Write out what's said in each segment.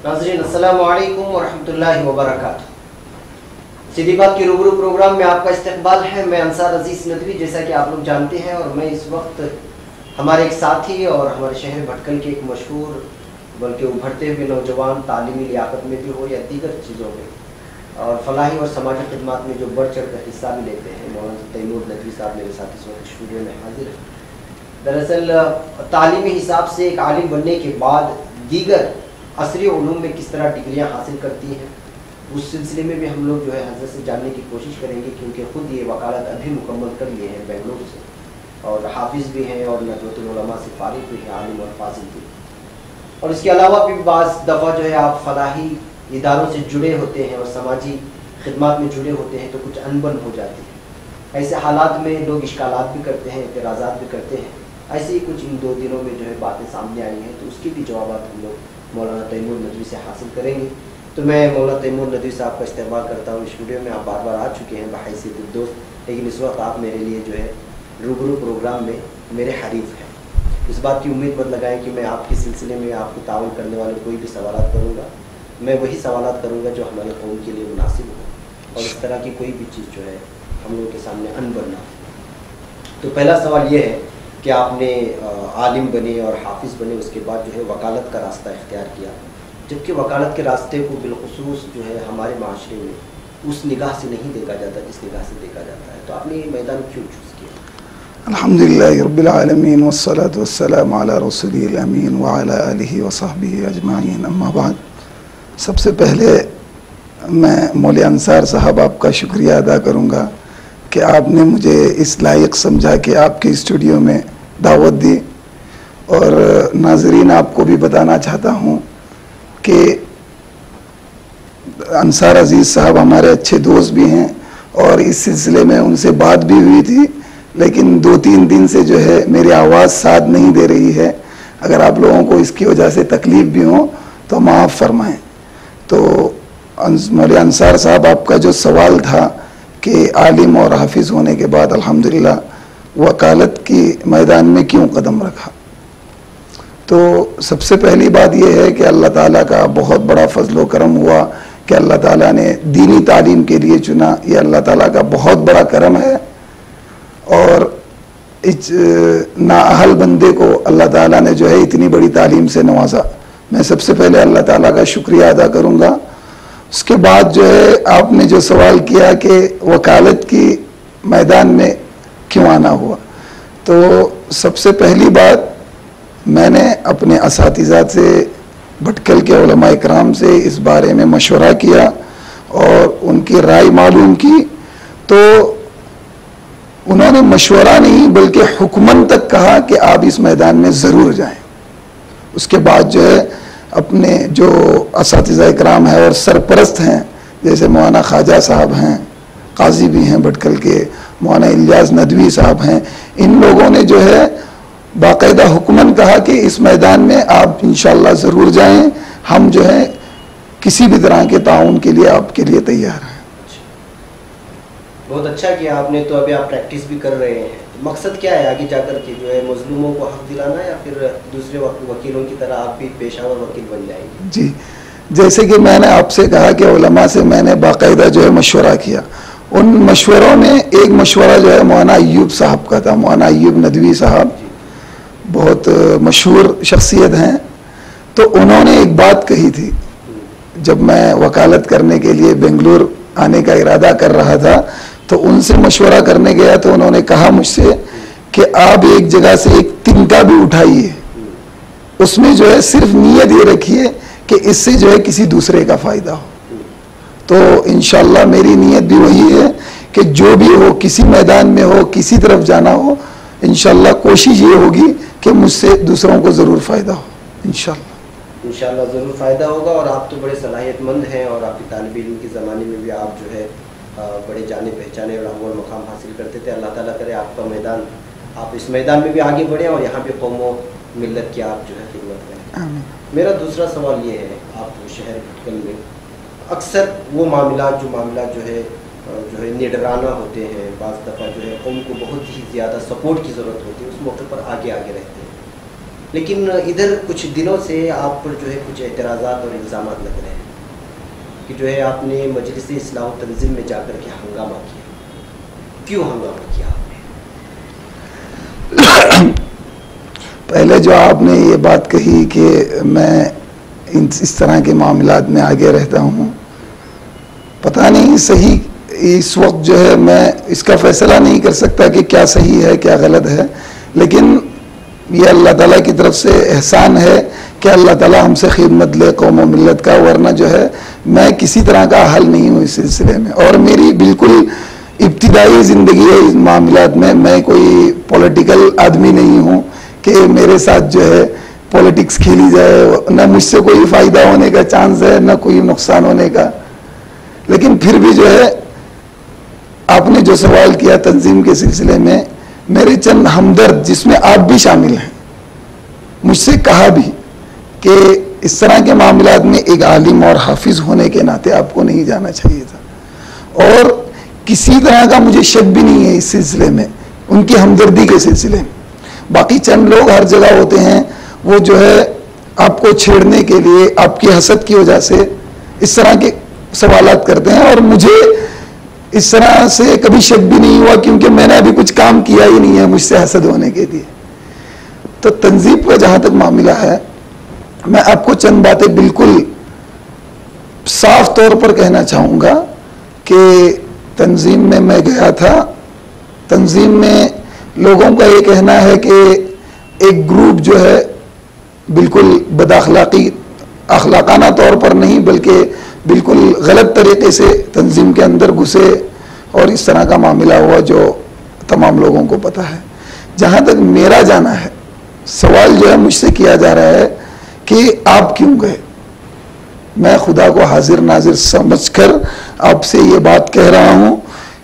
नाज़रीन अस्सलामु अलैकुम व रहमतुल्लाहि व बरकातुहू। सीधी बात के रूबरू प्रोग्राम में आपका इस्तकबाल है। मैं अंसार अजीज़ नदवी, जैसा कि आप लोग जानते हैं, और मैं इस वक्त हमारे एक साथी और हमारे शहर भटकल के एक मशहूर बल्कि उभरते हुए नौजवान तालीमी लियाकत में भी हो या दीगर चीज़ों में और फलाही और समाजी खिदमत में जो बढ़ चढ़ कर हिस्सा भी लेते हैं, मौलाना तैमूर नदवी साहब मेरे साथ इस वक्त स्टूडियो में हाजिर हैं। दरअसल तालीमी हिसाब से एक आलिम बनने के बाद दीगर असरी उलूम में किस तरह डिग्रियाँ हासिल करती हैं, उस सिलसिले में भी हम लोग जो है हज़रत से जानने की कोशिश करेंगे, क्योंकि ख़ुद ये वकालत अभी मुकम्मल कर लिए हैं बेंगलुरु से, और हाफिज़ भी हैं और नदवतुल उलमा से फारिग भी हैं, आलिम और फाजिल भी। और इसके अलावा भी बाज़ दफ़ा जो है आप फलाही इदारों से जुड़े होते हैं और समाजी खिदमत में जुड़े होते हैं, तो कुछ अनबन हो जाती है। ऐसे हालात में लोग इश्कालात भी करते हैं, एतराज़ात भी करते हैं। ऐसे ही कुछ इन 2 दिनों में जो है बातें सामने आई हैं, तो उसके भी जवाब हम लोग मौलाना तैमूर नदवी से हासिल करेंगे। तो मैं मौलाना तैमूर नदवी साहब का इस्तेमाल करता हूँ। स्टूडियो में आप बार बार आ चुके हैं बहैसियत दोस्त, लेकिन इस वक्त आप मेरे लिए जो है रूबरू प्रोग्राम में मेरे हरीफ हैं। इस बात की उम्मीद मत लगाएं कि मैं आपके सिलसिले में आपको ताउन करने वाले कोई भी सवालात करूँगा। मैं वही सवालात करूँगा जो हमारे कौम के लिए मुनासिब हो, और इस तरह की कोई भी चीज़ जो है हम लोगों के सामने अनबन ना हो। तो पहला सवाल ये है कि आपने आलिम बने और हाफिज़ बने, उसके बाद जो है वकालत का रास्ता इख्तियार किया, जबकि वकालत के रास्ते को बिलखुसूस जो है हमारे माशरे में उस निगाह से नहीं देखा जाता जिस निगाह से देखा जाता है। तो आपने ये मैदान क्यों चूज़ किया? अल्हम्दुलिल्लाहि रब्बिल आलमीन वस्सलातु वस्सलामु अला रसूलिल अमीन व अला आलिहि व सहबिहि अजमाइन, अम्मा बाद। सबसे पहले मैं मौलाना अंसार साहब आपका शुक्रिया अदा करूँगा कि आपने मुझे इस लायक समझा कि आपके स्टूडियो में दावत दी। और नाजरीन, आपको भी बताना चाहता हूँ कि अंसार अजीज़ साहब हमारे अच्छे दोस्त भी हैं, और इस सिलसिले में उनसे बात भी हुई थी, लेकिन 2-3 दिन से जो है मेरी आवाज़ साथ नहीं दे रही है। अगर आप लोगों को इसकी वजह से तकलीफ़ भी हो तो माफ़ फरमाएँ। तो मौलाना अंसार साहब, आपका जो सवाल था कि आलिम और हाफिज़ होने के बाद अल्हम्दुलिल्लाह वकालत की मैदान में क्यों कदम रखा, तो सबसे पहली बात यह है कि अल्लाह ताला का बहुत बड़ा फजल व करम हुआ कि अल्लाह ताला ने दीनी तालीम के लिए चुना। ये अल्लाह ताला का बहुत बड़ा करम है, और इस नाअहल बंदे को अल्लाह ताला ने जो है इतनी बड़ी तालीम से नवाजा। मैं सबसे पहले अल्लाह ताला का शुक्रिया अदा करूँगा। उसके बाद जो है आपने जो सवाल किया कि वकालत की मैदान में क्यों आना हुआ, तो सबसे पहली बात, मैंने अपने असातिज़ा से, भटकल के उलमा इकराम से इस बारे में मशवरा किया और उनकी राय मालूम की। तो उन्होंने मशवरा नहीं बल्कि हुक्मन तक कहा कि आप इस मैदान में ज़रूर जाएं। उसके बाद जो है अपने जो असातिज़ा इकराम है और सरपरस्त हैं, जैसे मौलाना ख्वाजा साहब हैं, काजी भी हैं भटकल के, मौलाना इलियास नदवी साहब हैं, इन लोगों ने जो है बाकायदा हुक्मन कहा कि इस मैदान में आप इंशाअल्लाह ज़रूर जाएं, हम जो है किसी भी तरह के ताउन के लिए आपके लिए तैयार हैं। बहुत अच्छा किया आपने। तो अभी आप प्रैक्टिस भी कर रहे हैं, तो मकसद क्या है आगे जाकर के, जो है मजलूमों को हक दिलाना, या फिर दूसरे वकीलों की तरह आप भी पेशावर वकील बन जाएंगे? जी, जैसे कि मैंने आपसे कहा कि उलमा से मैंने बाकायदा जो है मशवरा किया। उन मशवरों में एक मशवरा जो है मौलाना अय्यूब साहब का था। मौलाना अय्यूब नदवी साहब बहुत मशहूर शख्सियत हैं। तो उन्होंने एक बात कही थी, जब मैं वकालत करने के लिए बेंगलुरु आने का इरादा कर रहा था, तो उनसे मशवरा करने गया तो उन्होंने कहा मुझसे कि आप एक जगह से एक तिनका भी उठाइए, उसमें जो है सिर्फ नीयत ये रखिए कि इससे जो है किसी दूसरे का फ़ायदा हो। तो इंशाअल्लाह मेरी नीयत भी वही है कि जो भी हो, किसी मैदान में हो, किसी तरफ जाना हो, इंशाअल्लाह कोशिश ये होगी कि मुझसे दूसरों को ज़रूर फ़ायदा हो। इंशाअल्लाह ज़रूर फ़ायदा होगा। और आप तो बड़े सलाहियतमंद हैं, और आपकी तालिब इल्म के ज़माने में भी आप जो है बड़े जाने पहचाने और अव्वल मकाम हासिल करते थे। अल्लाह ताला करे आपका मैदान, आप इस मैदान में भी आगे बढ़ें और यहाँ पे कौम व मिल्लत की आप जो है खिदमत करें। मेरा दूसरा सवाल ये है, आप शहर भटकल में अक्सर वो मामला जो है निडराना होते हैं, बाज़ दफ़ा जो है कौम को बहुत ही ज़्यादा सपोर्ट की ज़रूरत होती है, उस मौके पर आगे रहते हैं। लेकिन इधर कुछ दिनों से आप पर जो है कुछ एतराज़ात और इल्ज़ाम लग रहे हैं कि जो है आपने मजलिस इस्लाह तंज़ीम में जाकर के हंगामा किया। क्यों हंगामा किया आपने? पहले जो आपने ये बात कही कि मैं इस तरह के मामलात में आगे रहता हूँ, पता नहीं सही इस वक्त जो है मैं इसका फैसला नहीं कर सकता कि क्या सही है क्या गलत है, लेकिन ये अल्लाह ताला की तरफ से एहसान है कि अल्लाह ताला हमसे खिदमत ले कौम और मिल्लत का, वरना जो है मैं किसी तरह का हल नहीं हूँ इस सिलसिले में। और मेरी बिल्कुल इब्तिदाई ज़िंदगी है इस मामलात में, मैं कोई पॉलिटिकल आदमी नहीं हूँ कि मेरे साथ जो है पॉलिटिक्स खेली जाए, न मुझसे कोई फ़ायदा होने का चांस है न कोई नुकसान होने का। लेकिन फिर भी जो है आपने जो सवाल किया तंजीम के सिलसिले में, मेरे चंद हमदर्द जिसमें आप भी शामिल हैं, मुझसे कहा भी कि इस तरह के मामलात में एक आलिम और हाफिज होने के नाते आपको नहीं जाना चाहिए था। और किसी तरह का मुझे शक भी नहीं है इस सिलसिले में, उनकी हमदर्दी के सिलसिले में। बाकी चंद लोग हर जगह होते हैं, वो जो है आपको छेड़ने के लिए आपकी हसद की वजह से इस तरह के सवालात करते हैं, और मुझे इस तरह से कभी शक भी नहीं हुआ क्योंकि मैंने अभी कुछ काम किया ही नहीं है मुझसे हसद होने के लिए। तो तंजीम का जहां तक मामला है, मैं आपको चंद बातें बिल्कुल साफ तौर पर कहना चाहूँगा कि तंजीम में मैं गया था। तंजीम में लोगों का ये कहना है कि एक ग्रुप जो है बिल्कुल बदअखलाकी, अखलाकाना तौर पर नहीं बल्कि बिल्कुल गलत तरीके से तंजीम के अंदर घुसे और इस तरह का मामला हुआ जो तमाम लोगों को पता है। जहाँ तक मेरा जाना है, सवाल जो है मुझसे किया जा रहा है कि आप क्यों गए। मैं खुदा को हाजिर नाजिर समझकर आपसे ये बात कह रहा हूँ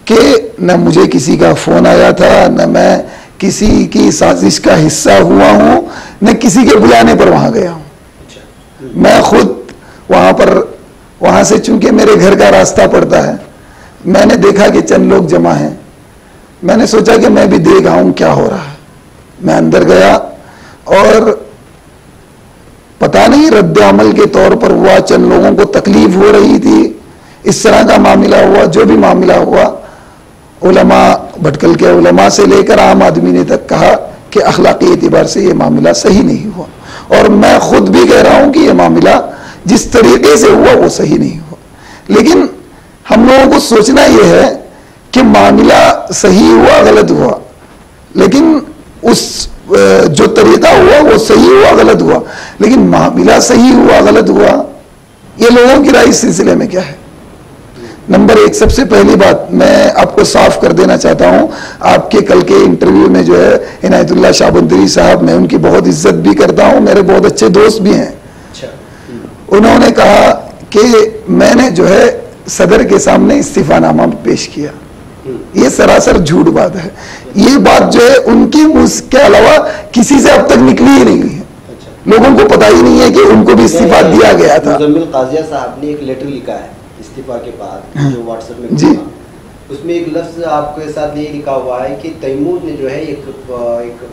कि न मुझे किसी का फ़ोन आया था, न मैं किसी की साजिश का हिस्सा हुआ हूँ, न किसी के बुलाने पर वहाँ गया हूँ। मैं खुद वहाँ से चूंकि मेरे घर का रास्ता पड़ता है, मैंने देखा कि चंद लोग जमा हैं, मैंने सोचा कि मैं भी देख आऊँ क्या हो रहा है। मैं अंदर गया और पता नहीं रद्द अमल के तौर पर हुआ, चंद लोगों को तकलीफ हो रही थी, इस तरह का मामला हुआ। जो भी मामला हुआ, उलमा भटकल के उलमा से लेकर आम आदमी ने तक कहा कि अखलाकी एतबार से ये मामला सही नहीं हुआ। और मैं खुद भी कह रहा हूँ कि ये मामला जिस तरीके से हुआ वो सही नहीं हुआ। लेकिन हम लोगों को सोचना यह है कि मामला सही हुआ गलत हुआ, लेकिन उस जो तरीका हुआ वो सही हुआ गलत हुआ, लेकिन मामला सही हुआ गलत हुआ, ये लोगों की राय इस सिलसिले में क्या है। नंबर एक, सबसे पहली बात मैं आपको साफ कर देना चाहता हूं, आपके कल के इंटरव्यू में जो है इनायतुल्लाह शाहबंदरी साहब, मैं उनकी बहुत इज्जत भी करता हूं, मेरे बहुत अच्छे दोस्त भी हैं। उन्होंने कहा कि मैंने जो है सदर के सामने इस्तीफानामा पेश किया। ये सरासर झूठ बात है। ये बात जो है उनकी मुंह के अलावा किसी से अब तक निकली ही नहीं है। लोगों को पता ही नहीं है कि उनको भी इस्तीफा दिया गया था। मुजम्मिल काजिया साहब ने एक लेटर लिखा है इस्तीफा के बाद, जो व्हाट्सएप में जी, उसमें एक लफ्ज आपके साथ ये लिखा हुआ है कि तैमूर ने जो है एक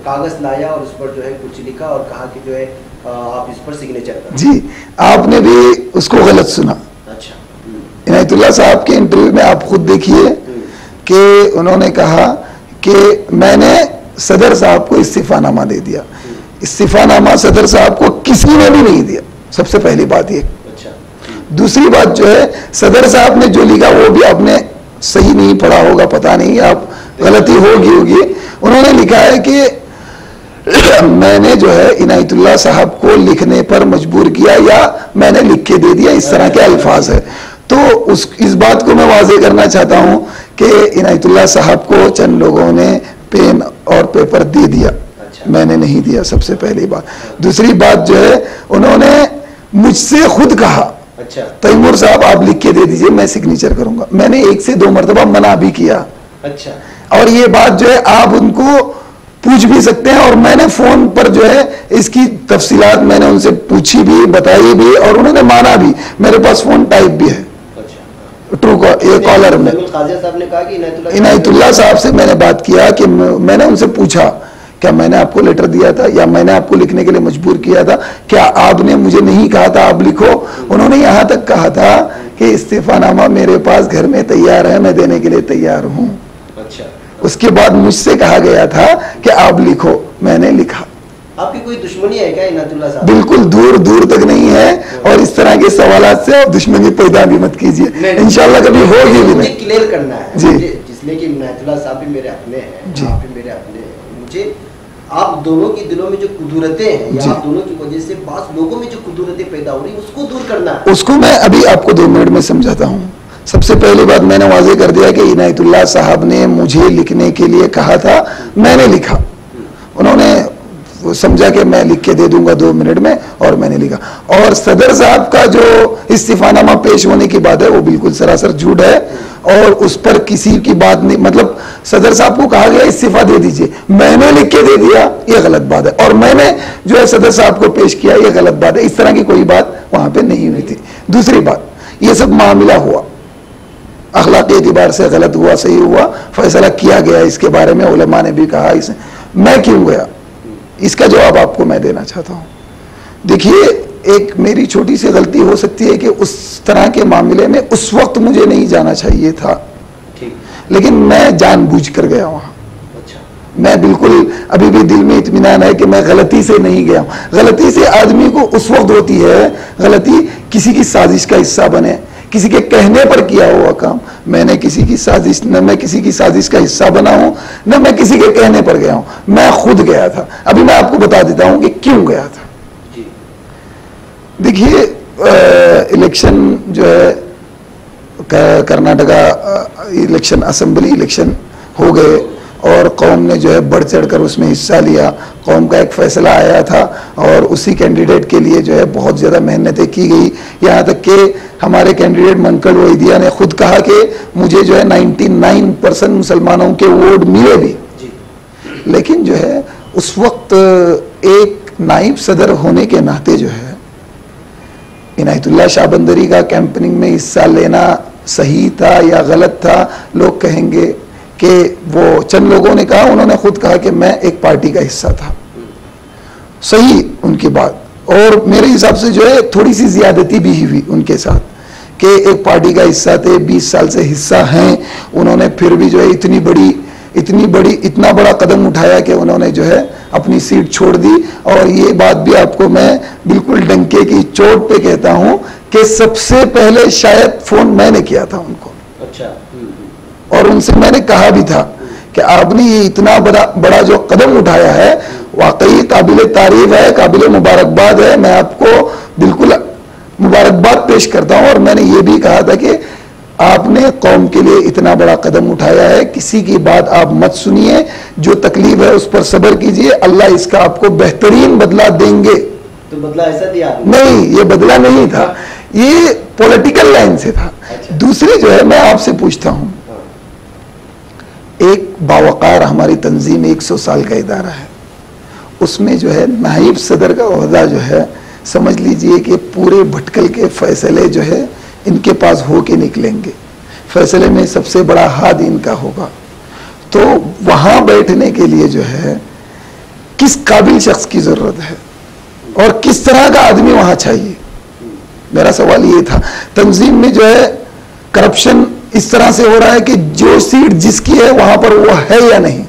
कागज लाया और उस पर जो है कुछ लिखा और कहा कि जो है आप इस पर सिग्नेचर करें। जी, आपने भी उसको गलत सुना। अच्छा। इनायतुल्लाह साहब के इंटरव्यू में आप खुद देखिए कि उन्होंने कहा कि मैंने सदर साहब को इस्तीफानामा दे दिया। इस्तीफानामा सदर साहब को किसी ने भी नहीं दिया, सबसे पहली बात ये। अच्छा। दूसरी बात जो है, सदर साहब ने जो लिखा वो भी आपने सही नहीं पढ़ा होगा, पता नहीं, आप गलती होगी। उन्होंने लिखा है कि मैंने जो है इनायतुल्लाह साहब को लिखने पर मजबूर किया या मैंने लिख के दे दिया, इस तरह के अल्फाज है। तो इस बात को मैं वाज़ेह करना चाहता हूं कि इनायतुल्लाह साहब को चंद लोगों ने पेन और पेपर दे दिया। अच्छा। मैंने नहीं दिया, सबसे पहली बात। दूसरी बात जो है, उन्होंने मुझसे खुद कहा, अच्छा, तैमूर साहब आप लिख के दे दीजिए, मैं सिग्नेचर करूंगा। मैंने 1 से 2 मरतबा मना भी किया। अच्छा। और ये बात जो है आप उनको पूछ भी सकते हैं, और मैंने फोन पर जो है इसकी तफसीलात मैंने उनसे पूछी भी, बताई भी, और उन्होंने माना भी। मेरे पास फोन टाइप भी है। अच्छा। ट्रू कॉलर में काजिया साहब ने कहा कि इनायतुल्लाह साहब से मैंने बात किया कि मैंने उनसे पूछा क्या मैंने आपको लेटर दिया था या मैंने आपको लिखने के लिए मजबूर किया था? क्या आपने मुझे नहीं कहा था आप लिखो? उन्होंने यहां तक कहा था कि इस्तीफानामा मेरे पास घर में तैयार है, मैं देने के लिए तैयार हूं। अच्छा। उसके बाद मुझसे कहा गया था कि आप लिखो, मैंने लिखा। आपकी कोई दुश्मनी है क्या इनायतुल्लाह साहब? बिल्कुल दूर दूर तक नहीं है, और इस तरह के सवालात से आप दुश्मनी पैदा भी मत कीजिए, इंशाल्लाह कभी होगी भी नहीं। क्लियर करना है जी, इसलिए कि इनायतुल्लाह साहब भी मेरे अपने हैं, जी, आप भी मेरे अपने हैं। मुझे आप दोनों के दिलों में जो कुदरतें हैं या आप दोनों की वजह से बास लोगों में जो कुदरतें पैदा हो रही है उसको दूर करना है। उसको मैं अभी आपको 2 मिनट में समझाता हूँ। सबसे पहली बात मैंने वाजे कर दिया कि इनायतुल्लाह साहब ने मुझे लिखने के लिए कहा था, मैंने लिखा। उन्होंने समझा कि मैं लिख के दे दूंगा 2 मिनट में, और मैंने लिखा। और सदर साहब का जो इस्तीफानामा पेश होने की बात है वो बिल्कुल सरासर झूठ है, और उस पर किसी की बात नहीं, मतलब सदर साहब को कहा गया इस्तीफा दे दीजिए, मैंने लिख के दे दिया, ये गलत बात है। और मैंने जो है सदर साहब को पेश किया, ये गलत बात है। इस तरह की कोई बात वहां पे नहीं हुई थी। दूसरी बात, ये सब मामला हुआ, अखलाकी एतबार से गलत हुआ, सही हुआ, फैसला किया गया इसके बारे में, उलमा ने भी कहा। इसे मैं क्यों गया, इसका जवाब आपको मैं देना चाहता हूं। देखिए, एक मेरी छोटी सी गलती हो सकती है कि उस तरह के मामले में उस वक्त मुझे नहीं जाना चाहिए था, लेकिन मैं जानबूझ कर गया वहां। अच्छा। मैं बिल्कुल अभी भी दिल में इत्मीनान है कि मैं गलती से नहीं गया हूं। गलती से आदमी को उस वक्त होती है, गलती किसी की साजिश का हिस्सा बने, किसी के कहने पर किया हुआ काम। मैंने किसी की साजिश, न मैं किसी की साजिश का हिस्सा बना हूं, न मैं किसी के कहने पर गया हूं, मैं खुद गया था। अभी मैं आपको बता देता हूं कि क्यों गया था। देखिए, इलेक्शन जो है कर्नाटका इलेक्शन, असेंबली इलेक्शन हो गए, और कौम ने जो है बढ़ चढ़कर उसमें हिस्सा लिया। कौम का एक फैसला आया था, और उसी कैंडिडेट के लिए जो है बहुत ज़्यादा मेहनतें की गई। यहाँ तक कि हमारे कैंडिडेट मंकल वैदिया ने खुद कहा कि मुझे जो है 99% मुसलमानों के वोट मिले भी। लेकिन जो है उस वक्त एक नाइब सदर होने के नाते जो है इनायतुल्लाह शाहबंदरी का कैंपेनिंग में हिस्सा लेना सही था या गलत था, लोग कहेंगे कि वो चंद लोगों ने कहा, उन्होंने खुद कहा कि मैं एक पार्टी का हिस्सा था। सही उनकी बात, और मेरे हिसाब से जो है थोड़ी सी ज्यादती भी हुई उनके साथ कि एक पार्टी का हिस्सा थे, 20 साल से हिस्सा हैं, उन्होंने फिर भी जो है इतना बड़ा कदम उठाया कि उन्होंने जो है अपनी सीट छोड़ दी। और ये बात भी आपको मैं बिल्कुल डंके की चोट पे कहता हूं कि सबसे पहले शायद फोन मैंने किया था उनको। अच्छा। और उनसे मैंने कहा भी था कि आपने ये इतना बड़ा जो कदम उठाया है वाकई काबिल तारीफ है, काबिल मुबारकबाद है। मैं आपको बिल्कुल मुबारकबाद पेश करता हूं। और मैंने ये भी कहा था कि आपने कौम के लिए इतना बड़ा कदम उठाया है, किसी की बात आप मत सुनिए, जो तकलीफ है उस पर सब्र कीजिए, अल्लाह इसका आपको बेहतरीन बदला देंगे। तो बदला ऐसा दिया? नहीं, ये बदला नहीं था, ये पॉलिटिकल लाइन से था। अच्छा। दूसरी जो है मैं आपसे पूछता हूं, एक बावकार हमारी तंजीम 100 साल का इदारा है, उसमें जो है नाइब सदर का ओहदा जो है, समझ लीजिए कि पूरे भटकल के फैसले जो है इनके पास हो के निकलेंगे, फैसले में सबसे बड़ा हाथ इनका होगा। तो वहां बैठने के लिए जो है किस काबिल शख्स की जरूरत है और किस तरह का आदमी वहां चाहिए, मेरा सवाल ये था। तंजीम में जो है करप्शन इस तरह से हो रहा है कि जो सीट जिसकी है वहां पर वो है या नहीं।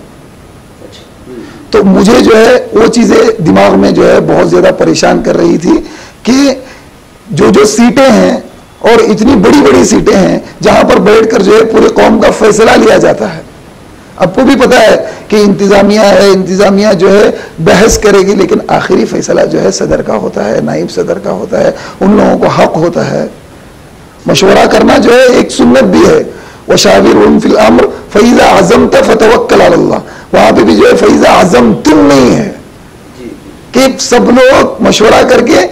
तो मुझे जो है वो चीजें दिमाग में जो है बहुत ज्यादा परेशान कर रही थी कि जो सीटें हैं और इतनी बड़ी बड़ी सीटें हैं जहां पर बैठकर जो है पूरे कौम का फैसला लिया जाता है। आपको भी पता है कि इंतजामिया है, इंतजामिया जो है बहस करेगी, लेकिन आखिरी फैसला जो है सदर का होता है, नाइब सदर का होता है। उन लोगों को हक होता है मशवरा करना, जो है एक सुन्नत भी है, वशाविरहुम फिल अम्र फइज़ा अज़मत फतवक्कल अलल्लाह। वहां पे भी जो है फइज़ा अज़म तुम नहीं है कि सब लोग मशवरा करके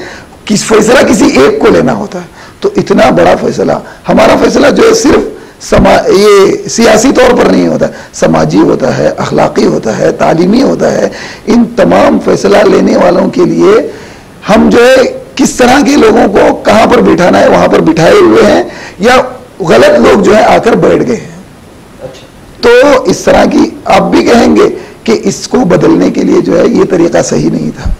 किस फैसला किसी एक को लेना होता है। तो इतना बड़ा फैसला, हमारा फैसला जो है सिर्फ ये सियासी तौर पर नहीं होता, समाजी होता है, अखलाकी होता है, तालीमी होता है। इन तमाम फैसला लेने वालों के लिए हम जो है किस तरह के लोगों को कहां पर बिठाना है वहां पर बिठाए हुए हैं, या गलत लोग जो है आकर बैठ गए हैं। तो इस तरह की आप भी कहेंगे कि इसको बदलने के लिए जो है ये तरीका सही नहीं था।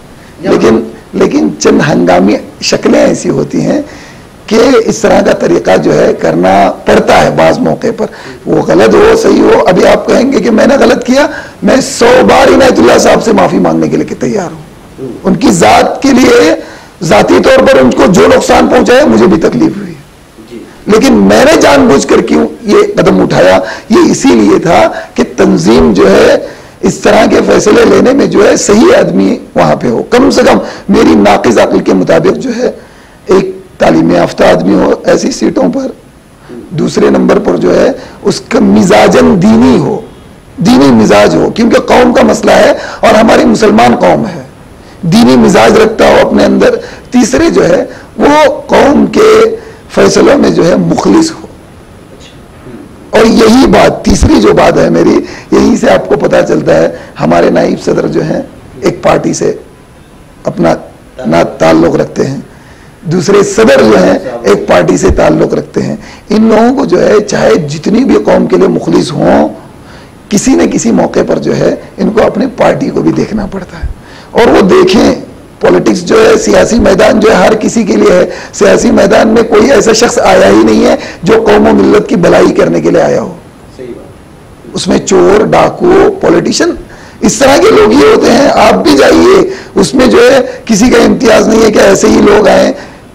लेकिन चंद हंगामी शक्लें ऐसी होती हैं कि इस तरह का तरीका जो है करना पड़ता है बाज मौके पर, वो गलत हो सही हो। अभी आप कहेंगे कि मैंने गलत किया, मैं 100 बार इनायतुल्लाह साहब से माफी मांगने के लिए तैयार हूं। उनकी जात के लिए जाती तौर पर उनको जो नुकसान पहुंचाया मुझे भी तकलीफ हुई, लेकिन मैंने जानबूझकर क्यों ये कदम उठाया, ये इसीलिए था कि तंजीम जो है इस तरह के फैसले लेने में जो है सही आदमी वहां पे हो। कम से कम मेरी नाकिस अक्ल के मुताबिक जो है एक तालीम याफ्ता आदमी हो ऐसी सीटों पर। दूसरे नंबर पर जो है उसका मिजाजन दीनी हो, दीनी मिजाज हो, क्योंकि कौम का मसला है और हमारी मुसलमान कौम है, दीनी मिजाज रखता हो अपने अंदर। तीसरे जो है वो कौम के फैसलों में जो है मुखलिस हो। और यही बात, तीसरी जो बात है मेरी, यहीं से आपको पता चलता है हमारे नाइब सदर जो हैं एक पार्टी से अपना ना ताल्लुक रखते हैं, दूसरे सदर जो हैं एक पार्टी से ताल्लुक रखते हैं। इन लोगों को जो है चाहे जितनी भी कौम के लिए मुखलिस हों, किसी न किसी मौके पर जो है इनको अपने पार्टी को भी देखना पड़ता है। और वो देखें, पॉलिटिक्स जो है, सियासी मैदान जो है हर किसी के लिए है। सियासी मैदान में कोई ऐसा शख्स आया ही नहीं है जो कौम और मिल्लत की भलाई करने के लिए आया हो। सही बात। उसमें चोर, डाकू, पॉलिटिशियन, इस तरह के लोग ये होते हैं। आप भी जाइए, उसमें जो है किसी का इम्तियाज नहीं है कि ऐसे ही लोग आए,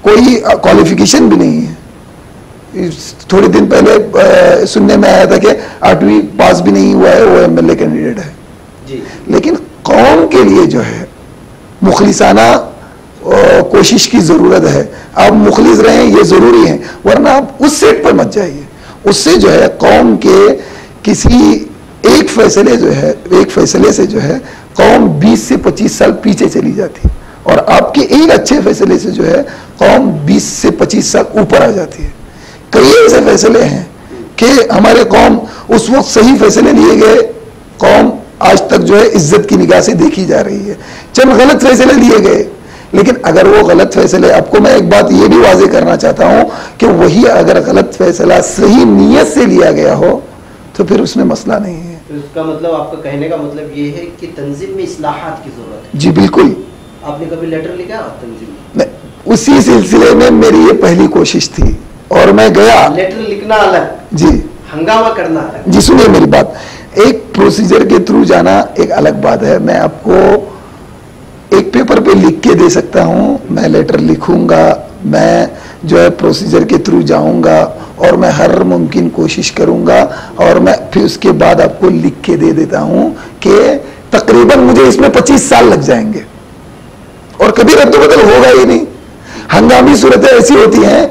कोई क्वालिफिकेशन भी नहीं है। थोड़े दिन पहले सुनने में आया था कि 8वीं पास भी नहीं हुआ है, वो एमएलए कैंडिडेट है जी। लेकिन कौम के लिए जो है मुखलिसाना कोशिश की जरूरत है। आप मुखलिस रहें ये जरूरी है, वरना आप उस सेट पर मत जाइए। उससे जो है कौम के किसी एक फैसले जो है, एक फैसले से जो है कौम 20 से 25 साल पीछे चली जाती है, और आपके एक अच्छे फैसले से जो है कौम 20 से 25 साल ऊपर आ जाती है। कई ऐसे फैसले हैं कि हमारे कौम उस वक्त सही फैसले लिए गए, कौम आज तक जो है इज्जत की निगाह से देखी जा रही है। चंद गलत फैसले लिए गए, लेकिन अगर वो गलत फैसले, आपको मैं एक बात ये भी वाजे करना चाहता हूं कि वही अगर गलत फैसला सही नीयत से लिया गया हो तो फिर उसमें मसला नहीं है। तो इसका मतलब, आपका कहने का मतलब ये है कि तंजीम में इस्लाहात की जरूरत है। जी बिल्कुल। आपने कभी लेटर लिखा तंजीम में? उसी सिलसिले में मेरी ये पहली कोशिश थी और मैं गया। लेटर लिखना अलग जी, हंगामा करना अलग जी। सुनिए मेरी बात, एक प्रोसीजर के थ्रू जाना एक अलग बात है। मैं आपको एक पेपर पे लिख के दे सकता हूं, मैं लेटर लिखूंगा, मैं जो है प्रोसीजर के थ्रू जाऊंगा और मैं हर मुमकिन कोशिश करूंगा, और मैं फिर उसके बाद आपको लिख के दे देता हूं कि तकरीबन मुझे इसमें 25 साल लग जाएंगे और कभी रद्द बदल होगा ही नहीं। हंगामी सूरतें ऐसी होती हैं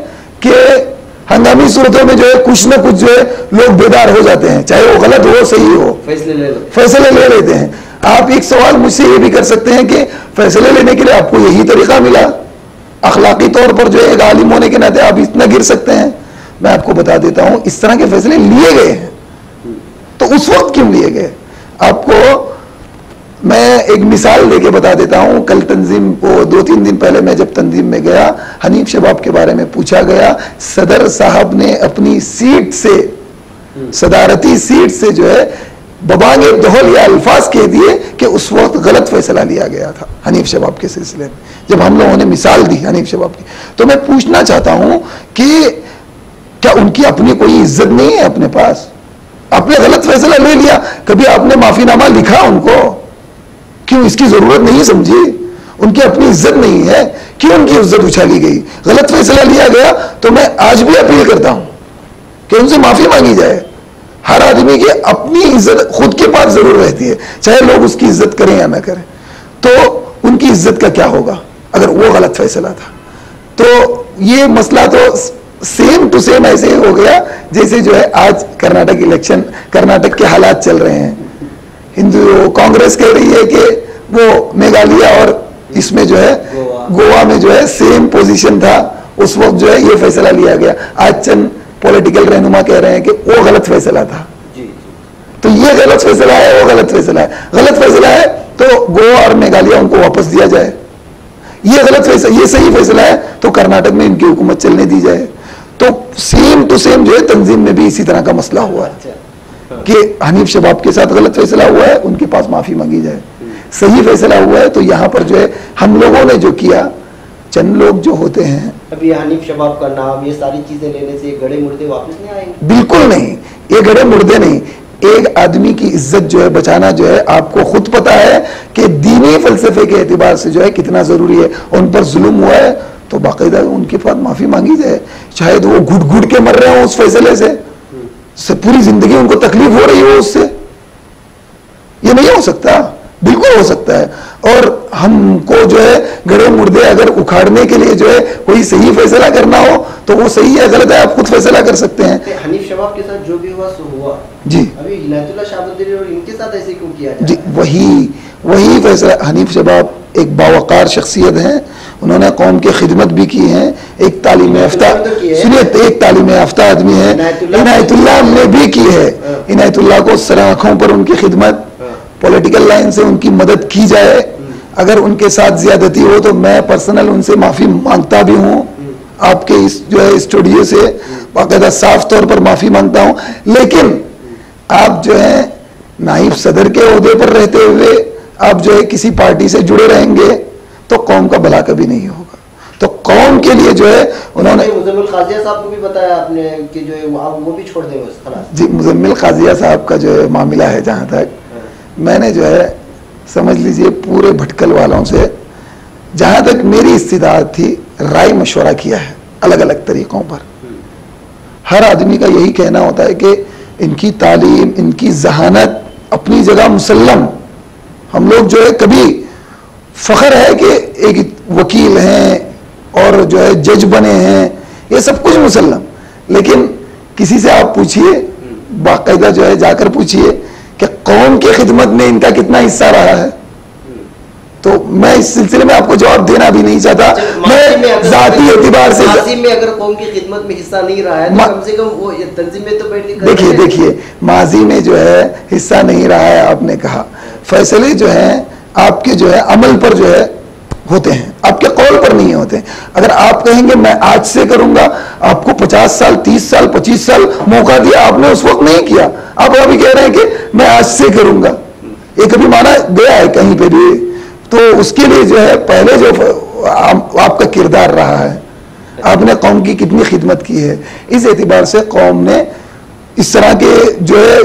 कि हंगामी सूरतों में जो है कुछ ना कुछ जो है लोग बेदार हो जाते हैं, चाहे वो गलत हो सही हो, फैसले ले लेते हैं। आप एक सवाल मुझसे ये भी कर सकते हैं कि फैसले लेने के लिए आपको यही तरीका मिला, अखलाकी तौर पर जो है एक आलिम होने के नाते आप इतना गिर सकते हैं। मैं आपको बता देता हूं इस तरह के फैसले लिए गए हैं, तो उस वक्त क्यों लिए गए आपको मैं एक मिसाल देके बता देता हूं। कल तंजीम को 2-3 दिन पहले मैं जब तंजीम में गया, हनीफ शबाब के बारे में पूछा गया, सदर साहब ने अपनी सीट से, सदारती सीट से जो है बबांगे दोहल या अल्फाज कह दिए कि उस वक्त गलत फैसला लिया गया था हनीफ शबाब के सिलसिले में, जब हम लोगों ने मिसाल दी हनीफ शबाब की। तो मैं पूछना चाहता हूं कि क्या उनकी अपनी कोई इज्जत नहीं है अपने पास? आपने गलत फैसला ले लिया, कभी आपने माफीनामा लिखा उनको? क्यों इसकी जरूरत नहीं समझी? उनकी अपनी इज्जत नहीं है, क्यों उनकी इज्जत उछाली गई? गलत फैसला लिया गया तो मैं आज भी अपील करता हूं कि उनसे माफी मांगी जाए। हर आदमी की अपनी इज्जत खुद के पास जरूर रहती है, चाहे लोग उसकी इज्जत करें या ना करें। तो उनकी इज्जत का क्या होगा अगर वो गलत फैसला था? तो ये मसला तो सेम टू सेम ऐसे ही हो गया जैसे जो है आज कर्नाटक इलेक्शन, कर्नाटक के हालात चल रहे हैं। हिंदू कांग्रेस कह रही है कि वो मेघालय और इसमें जो है गोवा में जो है सेम पोजीशन था, उस वक्त जो है ये फैसला लिया गया। आज चंद पॉलिटिकल रहनुमा कह रहे हैं कि वो गलत फैसला था। तो ये गलत फैसला है, वो गलत फैसला है। गलत फैसला है तो गोवा और मेघालय उनको वापस दिया जाए। ये गलत फैसला, ये सही फैसला है तो कर्नाटक में इनकी हुकूमत चलने दी जाए। तो सेम टू सेम जो है तंजीम में भी इसी तरह का मसला हुआ है। कि हनीफ शबाब के साथ गलत फैसला हुआ है, उनके पास माफी मांगी जाए। सही फैसला हुआ है तो यहाँ पर जो है हम लोगों ने जो किया, चंद लोग जो होते हैं, अभी हनीफ शबाब का नाम, ये सारी चीजें लेने से गड़े मुर्दे वापस नहीं आएंगे? बिल्कुल नहीं, ये गड़े मुर्दे नहीं। एक आदमी की इज्जत जो है बचाना जो है, आपको खुद पता है कि दीनी फलसफे के एतबार से जो है कितना जरूरी है। उन पर जुल्म हुआ है तो बाकायदा उनके पास माफी मांगी जाए, शायद वो घुट घुट के मर रहे हो उस फैसले से पूरी जिंदगी उनको तकलीफ हो रही हो उससे। ये नहीं हो सकता, बिल्कुल हो सकता है। और हमको जो है गड़े मुर्दे अगर उखाड़ने के लिए जो है कोई सही फैसला करना हो तो वो सही है, गलत है आप खुद फैसला कर सकते हैं। हनीफ शबाब के साथ जो भी हुआ सो हुआ जी। अभी इनायतुल्लाह शाहबुद्दीन और इनके साथ ऐसे क्यों किया जी, वही फैसला। हनीफ शबाब एक बावकार शख्सियत हैं, उन्होंने कौम की खिदमत भी की है, एक तालीम याफ्ता, सुनिए, एक तालीम याफ्ता आदमी है। इनायतुल्लाह ने भी की है। इनायतुल्लाह को सर आंखों पर उनकी खिदमत, पॉलिटिकल लाइन से उनकी मदद की जाए। अगर उनके साथ ज्यादती हो तो मैं पर्सनल उनसे माफी मांगता भी हूँ, आपके इस जो है स्टूडियो से बाकायदा साफ तौर पर माफी मांगता हूँ। लेकिन आप जो है नाइब सदर के ओहदे पर रहते हुए आप जो है किसी पार्टी से जुड़े रहेंगे तो कौम का भला कभी नहीं होगा। तो कौम के लिए जो है उन्होंने मुजम्मिल काजिया साहब को भी बताया आपने कि जो है वो भी छोड़ देंगे खलास। जी, मुजम्मिल काजिया साहब का जो है मामला है, जहाँ तक मैंने जो है समझ लीजिए पूरे भटकल वालों से जहां तक मेरी इस्तिदाद थी राय मशवरा किया है अलग अलग तरीकों पर। हर आदमी का यही कहना होता है कि इनकी तालीम, इनकी जहानत अपनी जगह मुसल्लम। हम लोग जो है कभी फख्र है कि एक वकील हैं और जो है जज बने हैं, ये सब कुछ मुसल्लम। लेकिन किसी से आप पूछिए, बाकायदा जो है जाकर पूछिए कि कौम की खिदमत में इनका कितना हिस्सा रहा है। तो मैं इस सिलसिले में आपको जवाब देना भी नहीं चाहता। मैं जाती एतबार से माजी में अगर कौम की खिदमत में हिस्सा नहीं रहा है तो कम से कम वो तंजीम में तो बैठ देखिए माजी में जो है हिस्सा नहीं रहा है, आपने कहा फैसले जो है आपके जो है अमल पर जो है होते हैं, आपके कौल पर नहीं होते। अगर आप कहेंगे मैं आज से करूंगा, आपको 50 साल 30 साल 25 साल मौका दिया, आपने उस वक्त नहीं किया, आप अभी कह रहे हैं कि मैं आज से करूंगा। ये कभी माना गया है कहीं पे भी? तो उसके लिए जो है पहले जो आपका किरदार रहा है, आपने कौम की कितनी खिदमत की है, इस एतबार से कौम ने इस तरह के जो है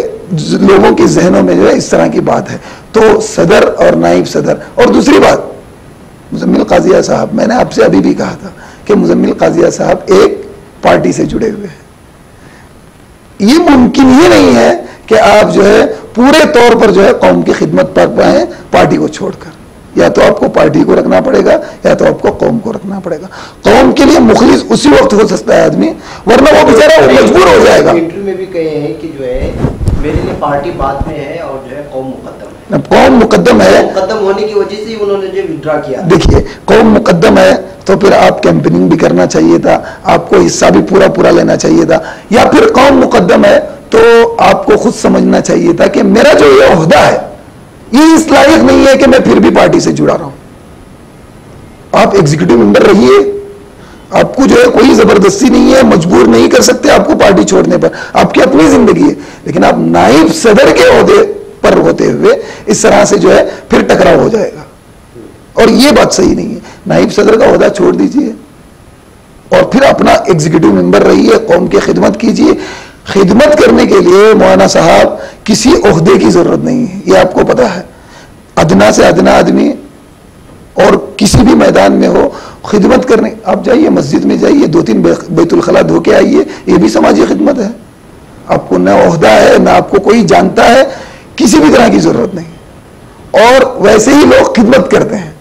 लोगों के जहनों में जो है इस तरह की बात है। तो सदर और नाइब सदर, और दूसरी बात मुजम्मिल काजिया साहब, मैंने आपसे अभी भी कहा था कि मुजम्मिल काजिया साहब एक पार्टी से जुड़े हुए हैं। ये मुमकिन ही नहीं है कि आप जो है पूरे तौर पर जो है कौम की खिदमत कर पाए पार्टी को छोड़कर। या तो आपको पार्टी को रखना पड़ेगा या तो आपको कौम को रखना पड़ेगा। कौम के लिए मुखलिस उसी वक्त हो सकता है आदमी, वरना वो बेचारा वो मजबूर हो जाएगा। इंटरव्यू में भी कहे हैं कि जो है मेरे लिए पार्टी बाद में है और जो है कौम मुकद्दम है। कौम मुकद्दम है, मुकद्दम होने की वजह से उन्होंने जो विड्रॉ किया। देखिए कौम मुकद्दम है तो फिर आप कैंपेनिंग भी करना चाहिए था, आपको हिस्सा भी पूरा पूरा लेना चाहिए था। या फिर कौम मुकद्दम है तो आपको खुद समझना चाहिए था कि मेरा जो ये ओहदा है ये इस लायक नहीं है कि मैं फिर भी पार्टी से जुड़ा रहा हूं। आप एग्जीक्यूटिव मेंबर रहिए, आपको जो है कोई जबरदस्ती नहीं है, मजबूर नहीं कर सकते आपको पार्टी छोड़ने पर, आपकी अपनी जिंदगी है। लेकिन आप नाइब सदर के ओहदे पर होते हुए इस तरह से जो है फिर टकराव हो जाएगा, और ये बात सही नहीं है। नाइब सदर का ओहदा छोड़ दीजिए और फिर अपना एग्जीक्यूटिव मेंबर रहिए, कौम की खिदमत कीजिए। खिदमत करने के लिए मौलाना साहब किसी ओहदे की जरूरत नहीं है, ये आपको पता है। अदना से अदना आदमी और किसी भी मैदान में हो खिदमत करने, आप जाइए मस्जिद में जाइए, 2-3 बैतुल खला धो के आइए, ये भी समाजी खिदमत है। आपको न ओहदा है न आपको कोई जानता है, किसी भी तरह की जरूरत नहीं। और वैसे ही लोग खिदमत करते हैं।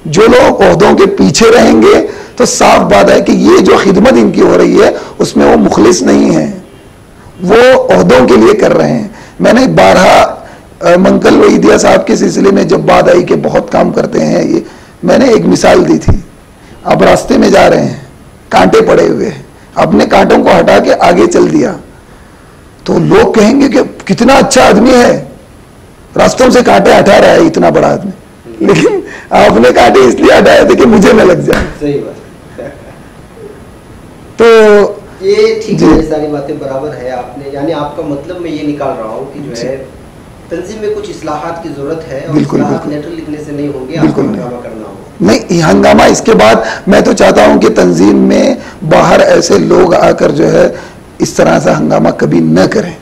जो लोग ओहदों के पीछे रहेंगे तो साफ बात है कि ये जो खिदमत इनकी हो रही है उसमें वो मुखलिस नहीं है, वो ओहदों के लिए कर रहे हैं। मैंने 12 मंकल वहीदिया साहब के सिलसिले में जब बात आई कि बहुत काम करते हैं ये, मैंने एक मिसाल दी थी। आप रास्ते में जा रहे हैं, कांटे पड़े हुए हैं, आपने कांटों को हटा के आगे चल दिया तो लोग कहेंगे कि कितना अच्छा आदमी है, रास्तों से कांटे हटा रहा है इतना बड़ा आदमी। लेकिन आपने कांटे इसलिए हटाए थे कि मुझे न लग जाए। सही बात। तो ये ठीक है, सारी बातें बराबर है आपने, यानी आपका मतलब मैं ये निकाल रहा हूँ कि जो है तंजीम में कुछ इस्लाहात की जरूरत है और इस्लाहात लेटर लिखने से नहीं होंगे, आपको हंगामा करना होगा। नहीं, हंगामा इसके बाद मैं तो चाहता हूं कि तंजीम में बाहर ऐसे लोग आकर जो है इस तरह से हंगामा कभी न करें,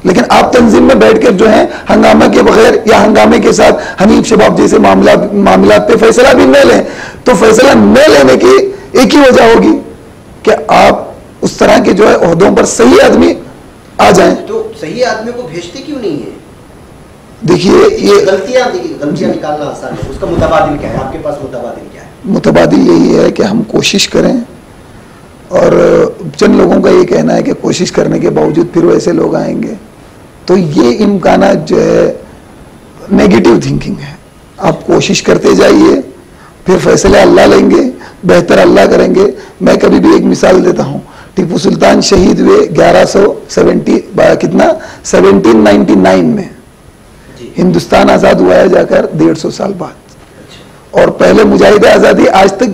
लेकिन आप तंजीम में बैठकर जो है हंगामा के बगैर या हंगामे के साथ हनीफ शबाब जैसे मामला पे फैसला भी न लें, तो फैसला न लेने की एक ही वजह होगी कि आप उस तरह के जो है ओहदों पर सही आदमी आ जाएं। तो सही आदमी को भेजते क्यों नहीं है? देखिए ये गलतियां निकालना आसान है, उसका मुतबादिल क्या है? आपके पास मुतबादिल क्या है? मुतबादिल यही है कि हम कोशिश करें, और चंद लोगों का ये कहना है कि कोशिश करने के बावजूद फिर वैसे लोग आएंगे, तो ये इम्कान जो है नेगेटिव थिंकिंग है। आप कोशिश करते जाइए, फिर फैसले अल्लाह लेंगे, बेहतर अल्लाह करेंगे। मैं कभी भी एक मिसाल देता हूँ, टीपू सुल्तान शहीद हुए 1799 में, हिंदुस्तान आज़ाद हुआ है जाकर 150 साल बाद, और पहले मुजाहिद आज़ादी आज तक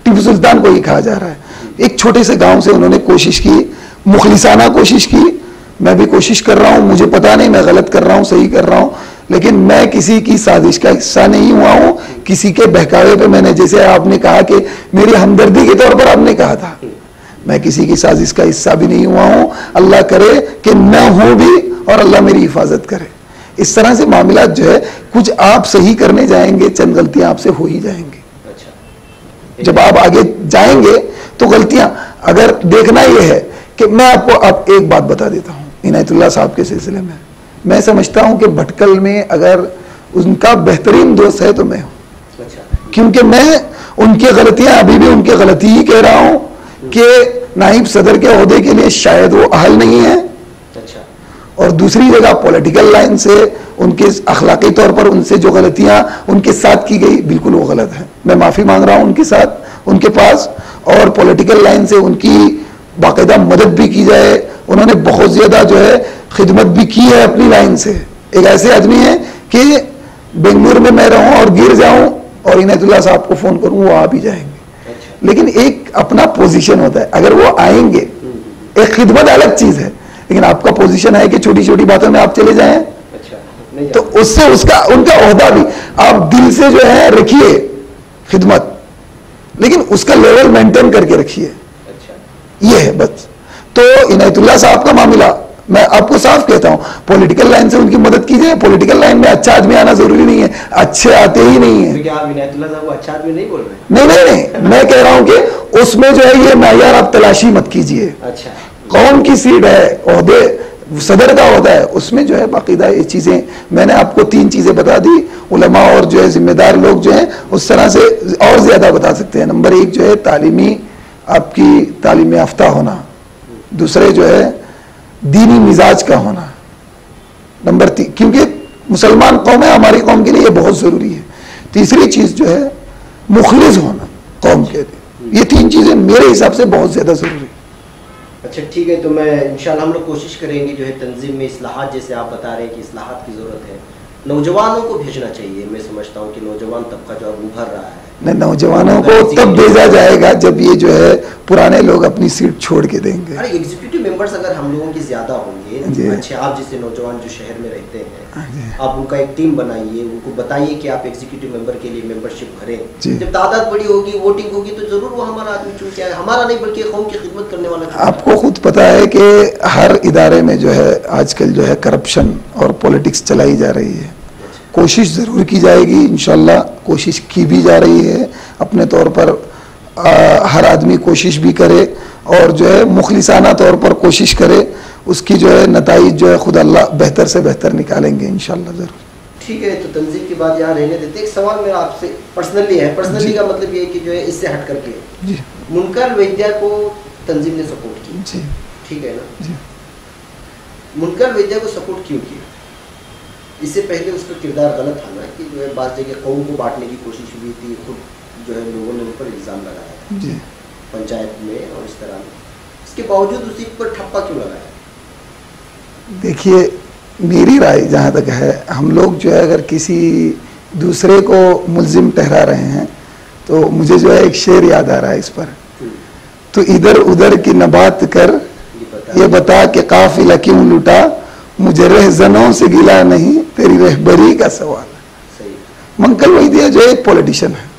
टीपू सुल्तान को ही कहा जा रहा है। एक छोटे से गांव से उन्होंने कोशिश की, मुखलिसाना कोशिश की। मैं भी कोशिश कर रहा हूं, मुझे पता नहीं मैं गलत कर रहा हूं सही कर रहा हूं, लेकिन मैं किसी की साजिश का हिस्सा नहीं हुआ हूं, किसी के बहकावे पे मैंने, जैसे आपने कहा कि मेरी हमदर्दी के तौर पर आपने कहा था, मैं किसी की साजिश का हिस्सा भी नहीं हुआ हूं। अल्लाह करे कि मैं हूं भी, और अल्लाह मेरी हिफाजत करे। इस तरह से मामला जो है, कुछ आप सही करने जाएंगे, चंद गलतियां आपसे हो ही जाएंगी। जब आप आगे जाएंगे तो गलतियां, अगर देखना यह है कि मैं आपको अब एक बात बता देता हूं इनायतुल्लाह साहब के सिलसिले में, मैं समझता हूं कि भटकल में अगर उनका बेहतरीन दोस्त है तो मैं हूं, क्योंकि मैं उनकी गलतियां अभी भी उनकी गलती ही कह रहा हूं कि नाइब सदर के ओहदे के लिए शायद वो अहल नहीं है, और दूसरी जगह पॉलिटिकल लाइन से उनके अखलाकी तौर पर उनसे जो गलतियां उनके साथ की गई बिल्कुल वो गलत है। मैं माफी मांग रहा हूं उनके साथ, उनके पास, और पॉलिटिकल लाइन से उनकी बाकायदा मदद भी की जाए। उन्होंने बहुत ज्यादा जो है खिदमत भी की है अपनी लाइन से। एक ऐसे आदमी है कि बेंगलुरु में मैं रहूं और गिर जाऊं और इनायतुल्लाह साहब को फोन करूं, वो आ भी जाएंगे। लेकिन एक अपना पोजीशन होता है, अगर वो आएंगे, एक खिदमत अलग चीज है, लेकिन आपका पोजीशन है कि छोटी छोटी बातों में आप चले जाएं, तो उससे उसका उनका ओहदा भी आप दिल से जो है रखिए खिदमत, लेकिन उसका लेवल मेंटेन करके रखिए। ये है बस। तो इनायतुल्लाह साहब का मामला मैं आपको साफ कहता हूं, पॉलिटिकल लाइन से उनकी मदद की जाए। पॉलिटिकल लाइन में अच्छा आदमी आना जरूरी नहीं है, अच्छे आते ही नहीं है। क्या आप इनायतुल्लाह साहब को अच्छा आदमी नहीं बोल रहे? नहीं, मैं कह रहा हूं कि उसमें जो है ये मायार आप तलाशी मत कीजिए। अच्छा, कौन की सीट है, ओहदे सदर का होता है, उसमें जो है बाकायदा ये चीजें मैंने आपको 3 चीजें बता दी। उलमा और जो है जिम्मेदार लोग जो हैं उस तरह से और ज्यादा बता सकते हैं। नंबर 1 जो है तालीमी, आपकी तालीम याफ्ता होना। दूसरे जो है दीनी मिजाज का होना। नंबर 3, क्योंकि मुसलमान कौम है, हमारी कौम के लिए ये बहुत जरूरी है। तीसरी चीज जो है मुखलिस होना कौम के लिए। ये 3 चीजें मेरे हिसाब से बहुत ज्यादा जरूरी है। अच्छा ठीक है, तो मैं इंशाल्लाह हम लोग कोशिश करेंगे जो है तंजीम में इस्लाहात, जैसे आप बता रहे हैं कि इस्लाहात की ज़रूरत है, नौजवानों को भेजना चाहिए। मैं समझता हूँ कि नौजवान तबका जो उभर रहा है, नहीं, नौजवानों को तब भेजा जाएगा जब ये जो है पुराने लोग अपनी सीट छोड़ के देंगे। अरे एग्जीक्यूटिव मेंबर्स अगर हम लोगों की ज्यादा होंगे, अच्छे आप जैसे नौजवान जो शहर में रहते हैं, आप उनका एक टीम बनाइए, उनको बताइए कि आप एग्जीक्यूटिव मेंबर के लिए मेंबरशिप भरें। जब तादाद बड़ी होगी, वोटिंग होगी, तो जरूर वो हमारा आदमी चुन के आए, हमारा नहीं बल्कि कौम की खिदमत करने वाला। आपको खुद पता है कि हर इदारे में जो है आजकल जो है करप्शन और पॉलिटिक्स चलाई जा रही है। कोशिश ज़रूर की जाएगी, इंशाल्लाह कोशिश की भी जा रही है अपने तौर पर। हर आदमी कोशिश भी करे और जो है मुखलिसाना तौर पर कोशिश करे, उसकी जो है नताइज जो है खुद अल्लाह बेहतर से बेहतर निकालेंगे इंशाल्लाह ज़रूर। ठीक है, तो तंजीम की बात यहाँ रहने देते। एक सवाल मेरा आपसे पर्सनली है, पर्सनली का मतलब ये है कि जो है इससे हट करके मुनकर वैद्या को तंजीम ने सपोर्ट की, ठीक है ना? मुनकर वैद्या को सपोर्ट क्यों किया? इससे पहले उसका किरदार गलत था ना, कि जो है बात जगह कौम को बांटने की कोशिश हुई थी, खुद जो है लोगों ने उन पर इल्ज़ाम लगाया था पंचायत में और इस तरह। इसके बावजूद उसी पर ठप्पा क्यों लगाया? देखिए, मेरी राय जहाँ तक है, हम लोग जो है अगर किसी दूसरे को मुल्जिम ठहरा रहे हैं, तो मुझे जो है एक शेर याद आ रहा है इस पर तो इधर उधर की न बात कर, ये बता कि काफिला क्यों लुटा, मुझे रहजनों से गिला नहीं, तेरी रहबरी का सवाल है। मंकल वैद्य जो एक पॉलिटिशियन है,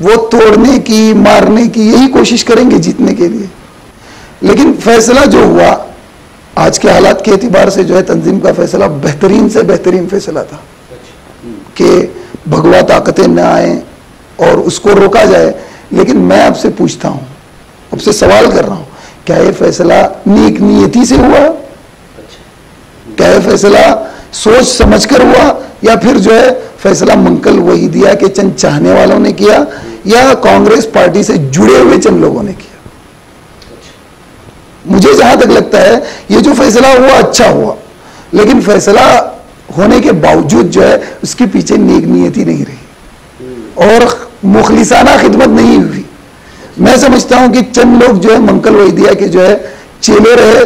वो तोड़ने की, मारने की यही कोशिश करेंगे जीतने के लिए। लेकिन फैसला जो हुआ आज के हालात के एतबार से जो है, तंजीम का फैसला बेहतरीन से बेहतरीन फैसला था कि भगवा ताकतें न आए और उसको रोका जाए। लेकिन मैं आपसे पूछता हूं, आपसे सवाल कर रहा हूं, क्या ये फैसला नेक नियति से हुआ? क्या ये फैसला सोच समझकर हुआ, या फिर जो है फैसला मंकल वही दिया कि चंद चाहने वालों ने किया, या कांग्रेस पार्टी से जुड़े हुए चंद लोगों ने किया? मुझे जहां तक लगता है ये जो फैसला हुआ अच्छा हुआ, लेकिन फैसला होने के बावजूद जो है उसके पीछे नेक नियति नहीं रही और मुखलिसाना खिदमत नहीं हुई। मैं समझता हूं कि चंद लोग जो है मंकल वैद्या के जो है चेले रहे,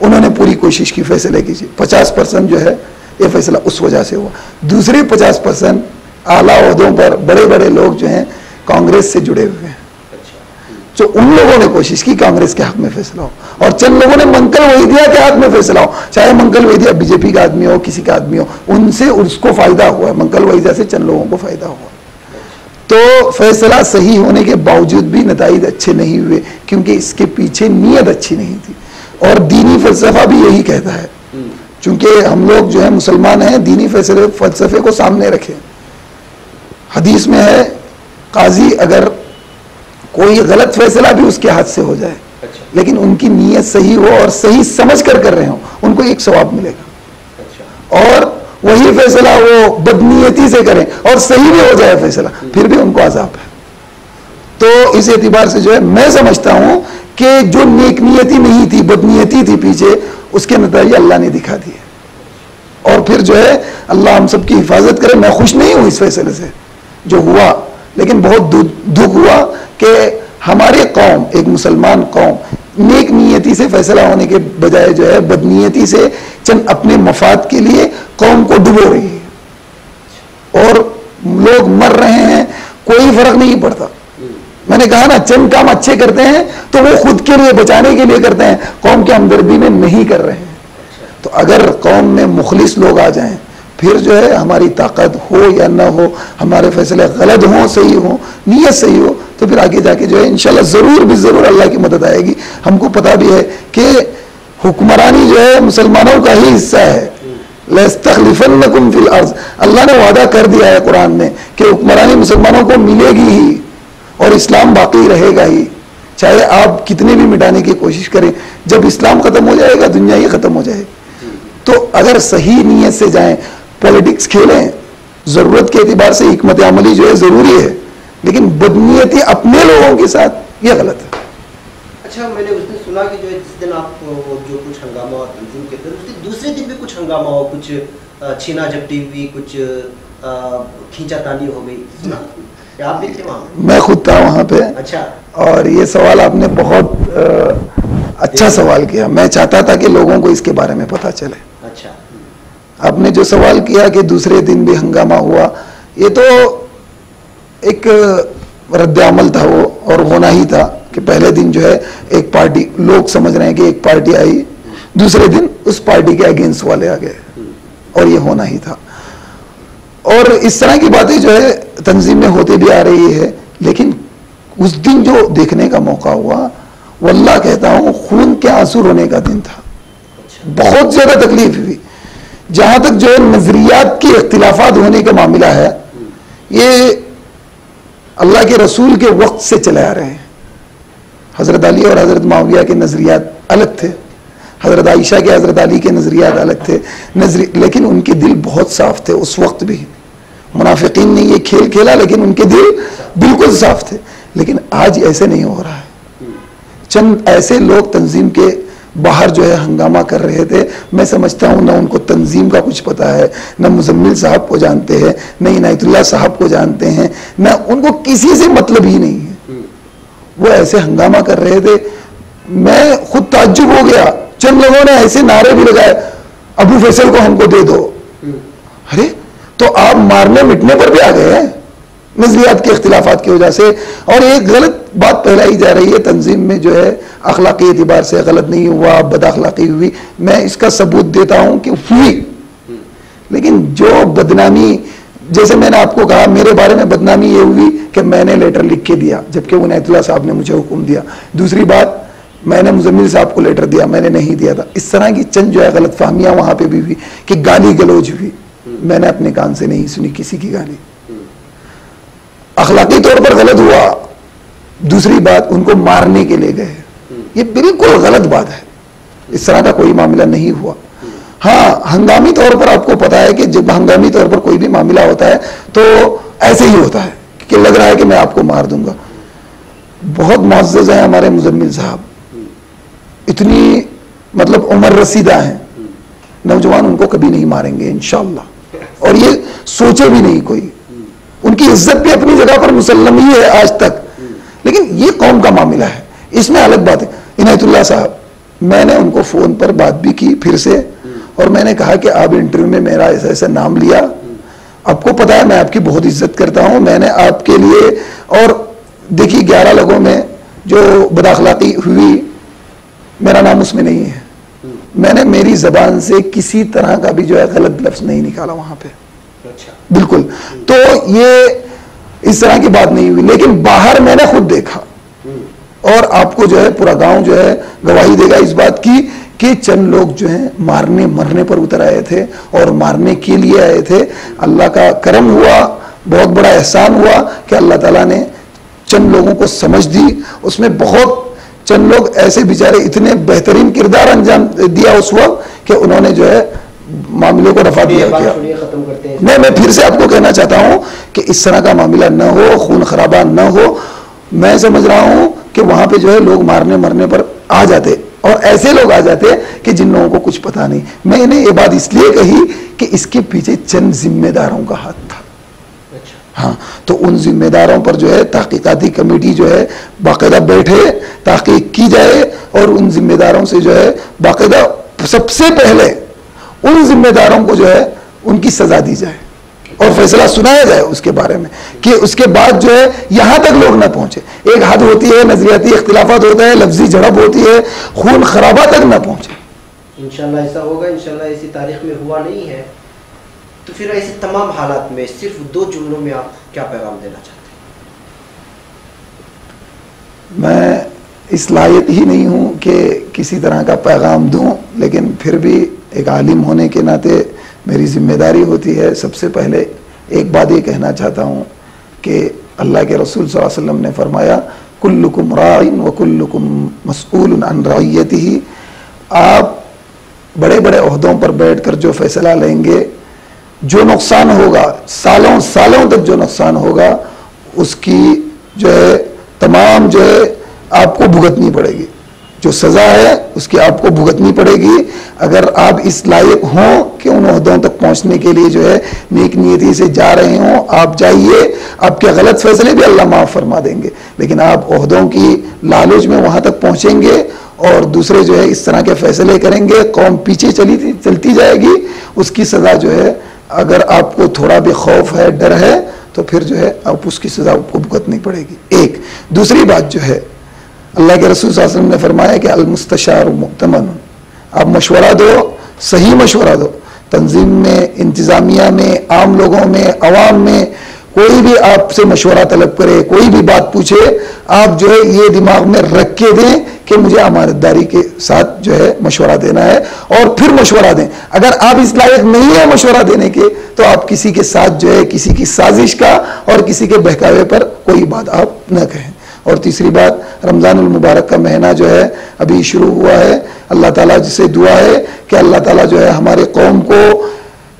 उन्होंने पूरी कोशिश की फैसले की। 50% जो है ये फैसला उस वजह से हुआ। दूसरे 50% आला ओहदों पर बड़े बड़े लोग जो हैं कांग्रेस से जुड़े हुए हैं, जो उन लोगों ने कोशिश की कांग्रेस के हक में फैसला हो, और चंद लोगों ने मंकल वैद्या के हक में फैसला हो, चाहे मंकल वैद्या बीजेपी का आदमी हो, किसी का आदमी हो, उनसे उसको फायदा हुआ, मंकल वैद्या से चंद लोगों को फायदा हुआ। तो फैसला सही होने के बावजूद भी नताइज अच्छे नहीं हुए, क्योंकि इसके पीछे नीयत अच्छी नहीं थी। और दीनी फलसफा भी यही कहता है, क्योंकि हम लोग जो है मुसलमान हैं, दीनी फलसफे को सामने रखें। हदीस में है, काजी अगर कोई गलत फैसला भी उसके हाथ से हो जाए, लेकिन उनकी नीयत सही हो और सही समझ कर रहे हो, उनको एक सवाब मिलेगा। और वही फैसला वो बदनीयती से करें और सही भी हो जाए फैसला, फिर भी उनको अजाब है। तो इस एतबार से जो है मैं समझता हूं कि जो नेक नियति नहीं थी, बदनीयती थी पीछे, उसके नतीजे अल्लाह ने दिखा दिए। और फिर जो है अल्लाह हम सबकी हिफाजत करे। मैं खुश नहीं हूं इस फैसले से जो हुआ, लेकिन बहुत दुख हुआ कि हमारे कौम, एक मुसलमान कौम, नेक नियति से फैसला होने के बजाय जो है बदनीयति से चंद अपने मफाद के लिए कौम को डुबो रही है और लोग मर रहे हैं, कोई फर्क नहीं पड़ता। मैंने कहा ना, चंद काम अच्छे करते हैं तो वो खुद के लिए, बचाने के लिए करते हैं, कौम के हमदर्दी में नहीं कर रहे हैं। तो अगर कौम में मुखलिस लोग आ जाएं, फिर जो है हमारी ताकत हो या ना हो, हमारे फैसले गलत हो सही हो, नीयत सही हो, तो फिर आगे जाके जो है इंशाल्लाह जरूर भी जरूर अल्लाह की मदद आएगी। हमको पता भी है कि हुक्मरानी जो है मुसलमानों का ही हिस्सा है। लस्तखलिफन्नकुम फिल अर्ज़, अल्लाह ने वादा कर दिया है कुरान में कि हुक्मरानी मुसलमानों को मिलेगी ही और इस्लाम बाकी रहेगा ही, चाहे आप कितने भी मिटाने की कोशिश करें। जब इस्लाम खत्म हो जाएगा, दुनिया ही खत्म हो जाएगी। तो अगर सही नीयत से जाएं, पॉलिटिक्स खेलें, जरूरत के एतबार से हिकमत अमली जो है जरूरी है, लेकिन बदनीयती अपने लोगों के साथ यह गलत है। अच्छा, मैंने उस दिन सुना कि जो है जिस दिन आप जो कुछ हंगामा और तंजीम के फिर उसके दूसरे दिन भी कुछ हंगामा हो, कुछ छीना झपटी हुई, कुछ खींचातानी हो गई, सुना? आप भी थे वहाँ? मैं खुद था वहाँ पे। अच्छा। और ये सवाल आपने बहुत अच्छा सवाल किया। मैं चाहता था कि लोगों को इसके बारे में पता चले। अच्छा। आपने जो सवाल किया कि दूसरे दिन भी हंगामा हुआ, ये तो एक रद्द अमल था वो, और होना ही था कि पहले दिन जो है एक पार्टी, लोग समझ रहे हैं कि एक पार्टी आई, दूसरे दिन उस पार्टी के अगेंस्ट वाले आ गए, और ये होना ही था। और इस तरह की बातें जो है तंजीम में होती भी आ रही है, लेकिन उस दिन जो देखने का मौका हुआ, वल्लाह कहता हूं खून के आंसू रोने का दिन था। बहुत ज्यादा तकलीफ हुई। जहां तक जो है नजरियात के इख्तिलाफात होने का मामला है, ये अल्लाह के रसूल के वक्त से चले आ रहे हैं। हजरत अली और हजरत माविया के नजरियात अलग थे, हजरत आयशा के, हजरत अली के नजरियात अलग थे, लेकिन उनके दिल बहुत साफ थे उस वक्त भी। मुनाफिकीन ने ये खेल खेला, लेकिन उनके दिल बिल्कुल साफ थे। लेकिन आज ऐसे नहीं हो रहा है। चंद ऐसे लोग तंजीम के बाहर जो है हंगामा कर रहे थे। मैं समझता हूं ना उनको तंजीम का कुछ पता है, ना मुजम्मिल साहब को जानते हैं, ना इनायतुल्लाह साहब को जानते हैं, ना उनको किसी से मतलब ही नहीं है। वो ऐसे हंगामा कर रहे थे, मैं खुद ताज्जुब हो गया। चंद लोगों ने ऐसे नारे भी लगाए, अबू फैसल को हमको दे दो। अरे, तो आप मारने मिटने पर भी आ गए हैं। नजरियात के इख्तिलाफात की वजह से। और एक गलत बात फैलाई जा रही है तंजीम में जो है अखलाकी एतबार से गलत नहीं हुआ, बद अखलाकी हुई। मैं इसका सबूत देता हूं कि हुई, लेकिन जो बदनामी, जैसे मैंने आपको कहा मेरे बारे में बदनामी ये हुई कि मैंने लेटर लिख के दिया जबकि इनायतुल्लाह साहब ने मुझे हुक्म दिया। दूसरी बात, मैंने मुजम्मिल साहब को लेटर दिया, मैंने नहीं दिया था। इस तरह की चंद जो है गलत फहमियां वहां पे भी हुई कि गाली गलौज हुई, मैंने अपने कान से नहीं सुनी किसी की गाली। अखलाकी तौर पर गलत हुआ। दूसरी बात, उनको मारने के लिए गए, ये बिल्कुल गलत बात है, इस तरह का कोई मामला नहीं हुआ। हाँ, हंगामी तौर पर आपको पता है कि जब हंगामी तौर पर कोई भी मामला होता है तो ऐसे ही होता है कि लग रहा है कि मैं आपको मार दूंगा। बहुत मुअज़्ज़ज़ हैं हमारे मुजम्मिल साहब, इतनी मतलब उम्र रसीदा है, नौजवान उनको कभी नहीं मारेंगे इंशाअल्लाह, और ये सोचे भी नहीं कोई। उनकी इज्जत भी अपनी जगह पर मुसल्लम ही है आज तक, लेकिन ये कौम का मामला है, इसमें अलग बात है। इनायतुल्लाह साहब, मैंने उनको फोन पर बात भी की फिर से, और मैंने कहा कि आप इंटरव्यू में मेरा ऐसा ऐसा नाम लिया, आपको पता है मैं आपकी बहुत इज्जत करता हूं, मैंने आपके लिए, और देखिए 11 लोगों में जो बदअखलाकी हुई मेरा नाम उसमें नहीं है, मैंने मेरी जबान से किसी तरह का भी जो है गलत लफ्ज नहीं निकाला वहां पे। अच्छा। बिल्कुल, तो ये इस तरह की बात नहीं हुई, लेकिन बाहर मैंने खुद देखा, और आपको जो है पूरा गांव जो है गवाही देगा इस बात की कि चंद लोग जो हैं मारने मरने पर उतर आए थे और मारने के लिए आए थे। अल्लाह का करम हुआ, बहुत बड़ा एहसान हुआ कि अल्लाह ताला ने चंद लोगों को समझ दी। उसमें बहुत चंद लोग ऐसे बेचारे इतने बेहतरीन किरदार अंजाम दिया उस वक्त कि उन्होंने जो है मामले को रफा दिया। मैं फिर से आपको कहना चाहता हूं कि इस तरह का मामला न हो, खून खराबा न हो। मैं समझ रहा हूं कि वहां पे जो है लोग मारने मरने पर आ जाते, और ऐसे लोग आ जाते कि जिन लोगों को कुछ पता नहीं। मैंने ये बात इसलिए कही कि इसके पीछे चंद जिम्मेदारों का हाथ था। हाँ, तो उन जिम्मेदारों पर जो है तहकीकाती कमेटी जो है बाकायदा बैठे, तहकीक की जाए, और उन जिम्मेदारों से जो है बाकायदा सबसे पहले उन जिम्मेदारों को जो है उनकी सजा दी जाए और फैसला सुनाया जाए उसके बारे में, कि उसके बाद जो है यहां तक लोग ना पहुंचे। एक हद होती है, नजरियाती इख्तिलाफात होता है, लफ्जी झड़प होती है, खून खराबा तक ना पहुंचे। इंशाल्लाह ऐसा होगा, इंशाल्लाह ऐसी तारीख में हुआ नहीं है। तो फिर ऐसे तमाम हालात में सिर्फ 2 जुमलों में आप क्या पैगाम देना चाहते हैं? मैं इस लायक ही नहीं हूं कि किसी तरह का पैगाम दूं, लेकिन फिर भी एक आलिम होने के नाते मेरी जिम्मेदारी होती है। सबसे पहले एक बात ये कहना चाहता हूँ कि अल्लाह के रसूल सल्लल्लाहु अलैहि वसल्लम ने फरमाया, कुल्लुकुम राइन व कुल्लुकुम मस्ऊलुन अन रइयतिही। आप बड़े बड़े ओहदों पर बैठकर जो फैसला लेंगे, जो नुकसान होगा, सालों सालों तक जो नुकसान होगा, उसकी जो है तमाम जो है आपको भुगतनी पड़ेगी। जो सजा है उसकी आपको भुगतनी पड़ेगी। अगर आप इस लायक हों कि उन ओहदों तक पहुंचने के लिए जो है नेक नियति से जा रहे हों, आप जाइए। आपके गलत फैसले भी अल्लाह माफ फरमा देंगे, लेकिन आप ओहदों की लालच में वहां तक पहुंचेंगे और दूसरे जो है इस तरह के फैसले करेंगे, कौम पीछे चलती जाएगी। उसकी सजा जो है, अगर आपको थोड़ा भी खौफ है, डर है, तो फिर जो है आप उसकी सजा आपको भुगतनी पड़ेगी। एक दूसरी बात जो है, अल्लाह के रसूल सल्लल्लाहु अलैहि वसल्लम ने फरमाया कि अल मुस्तशार मुअतमन, आप मशवरा दो, सही मशवरा दो। तंजीम में, इंतजामिया में, आम लोगों में, अवाम में कोई भी आपसे मशवरा तलब करे, कोई भी बात पूछे, आप जो है ये दिमाग में रख के दें कि मुझे अमानतदारी के साथ जो है मशवरा देना है, और फिर मशवरा दें। अगर आप इस लायक नहीं है मशवरा देने के, तो आप किसी के साथ जो है किसी की साजिश का और किसी के बहकावे पर कोई बात आप न कहें। और तीसरी बात, रमज़ानुल मुबारक का महीना जो है अभी शुरू हुआ है। अल्लाह ताला से दुआ है कि अल्लाह ताला जो है हमारे कौम को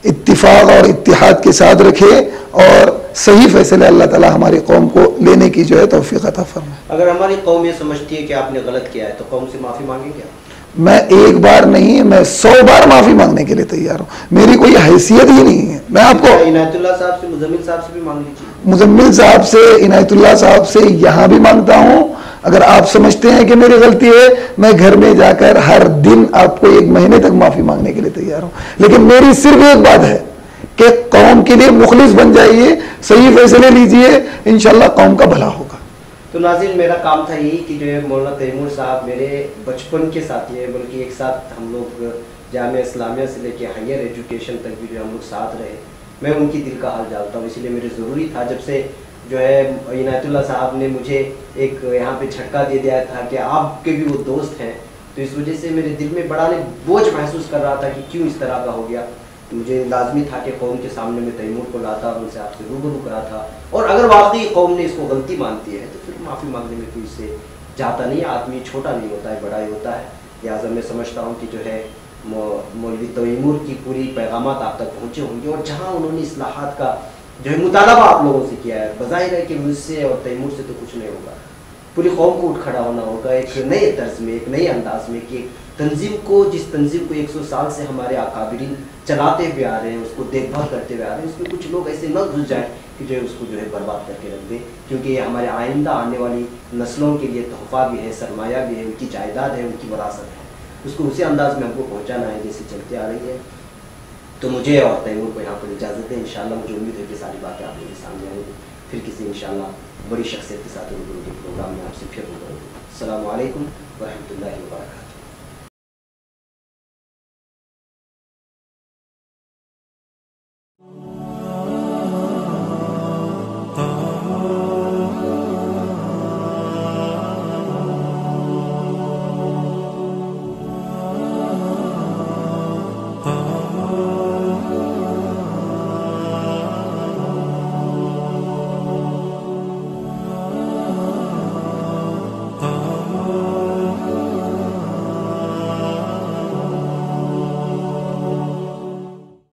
इत्तिफाक और इत्तिहाद के साथ रखे, और सही फैसले अल्लाह ताला हमारी कौम को लेने की जो है तौफीक अता फरमाए। अगर हमारी कौम ये समझती है कि आपने गलत किया है, तो कौम से माफ़ी मांगेंगे? मैं एक बार नहीं, मैं 100 बार माफी मांगने के लिए तैयार हूँ। मेरी कोई हैसियत ही नहीं है। मैं आपको इनायतुल्लाह साहब से, मुजम्मिल साहब से भी मांग लीजिए। मुजम्मिल साहब से, इनायतुल्लाह साहब से यहाँ भी मांगता हूँ। अगर आप समझते हैं कि मेरी गलती है, मैं घर में जाकर हर दिन आपको 1 महीने तक माफी मांगने के लिए तैयार हूँ। लेकिन मेरी सिर्फ एक बात है कि कौम के लिए मुखलिस बन जाइए, सही फैसले लीजिए, इंशाल्लाह कौम का भला होगा। तो नाज़रीन, मेरा काम था यही कि जो है मौलाना तैमूर साहब मेरे बचपन के साथी है, बल्कि एक साथ हम लोग जामिया इस्लामिया से लेके हायर एजुकेशन तक भी जो हम लोग साथ रहे। मैं उनकी दिल का हाल जानता हूँ, इसलिए मेरे ज़रूरी था जब से जो है इनायतुल्लाह साहब ने मुझे एक यहाँ पे झटका दे दिया था कि आपके भी वो दोस्त हैं, तो इस वजह से मेरे दिल में बड़ा बोझ महसूस कर रहा था कि क्यों इस तरह का हो गया। मुझे लाजमी था कि कौम के सामने मैं तैमूर को लाता और उनसे आपसे रूबरू करा था, और अगर वाकई कौम ने इसको गलती मानती है तो फिर माफ़ी मांगने में कोई इससे जाता नहीं। आदमी छोटा नहीं होता है, बड़ा ही होता है। लिहाजा मैं समझता हूँ कि जो है मौलवी तैमूर की पूरी पैगामात आप तक पहुँचे होंगे, और जहाँ उन्होंने इस्लाहात का जो है मुतालबा आप लोगों से किया है, बज़ाहिर है कि मुझसे और तैमूर से तो कुछ नहीं होगा, पूरी कौम को उठ खड़ा होना होगा एक नए तर्ज में, एक नए अंदाज में, कि तंजीम को, जिस तंजीम को 100 साल से हमारे अकाबिरीन चलाते हुए आ रहे हैं, उसको देखभाल करते हुए आ रहे हैं, उसमें कुछ लोग ऐसे न घुस जाए कि जो है उसको जो है बर्बाद करके रख दे, क्योंकि ये हमारे आइंदा आने वाली नस्लों के लिए तोहफा भी है, सरमाया भी है, उनकी जायदाद है, उनकी विरासत है। उसको उसी अंदाज में हमको पहुँचाना है जैसे चलते आ रही है। तो मुझे और तैमूर को यहाँ पर इजाज़त है। इंशाल्लाह मुझे उम्मीद है कि सारी बातें आप लोगों के सामने आएंगी, फिर किसी इंशाल्लाह बड़ी शख्सियत के साथ रूबरू के प्रोग्राम में आपसे फिर मिलूंगा। अस्सलामु अलैकुम व रहमतुल्लाहि व बरकातहू।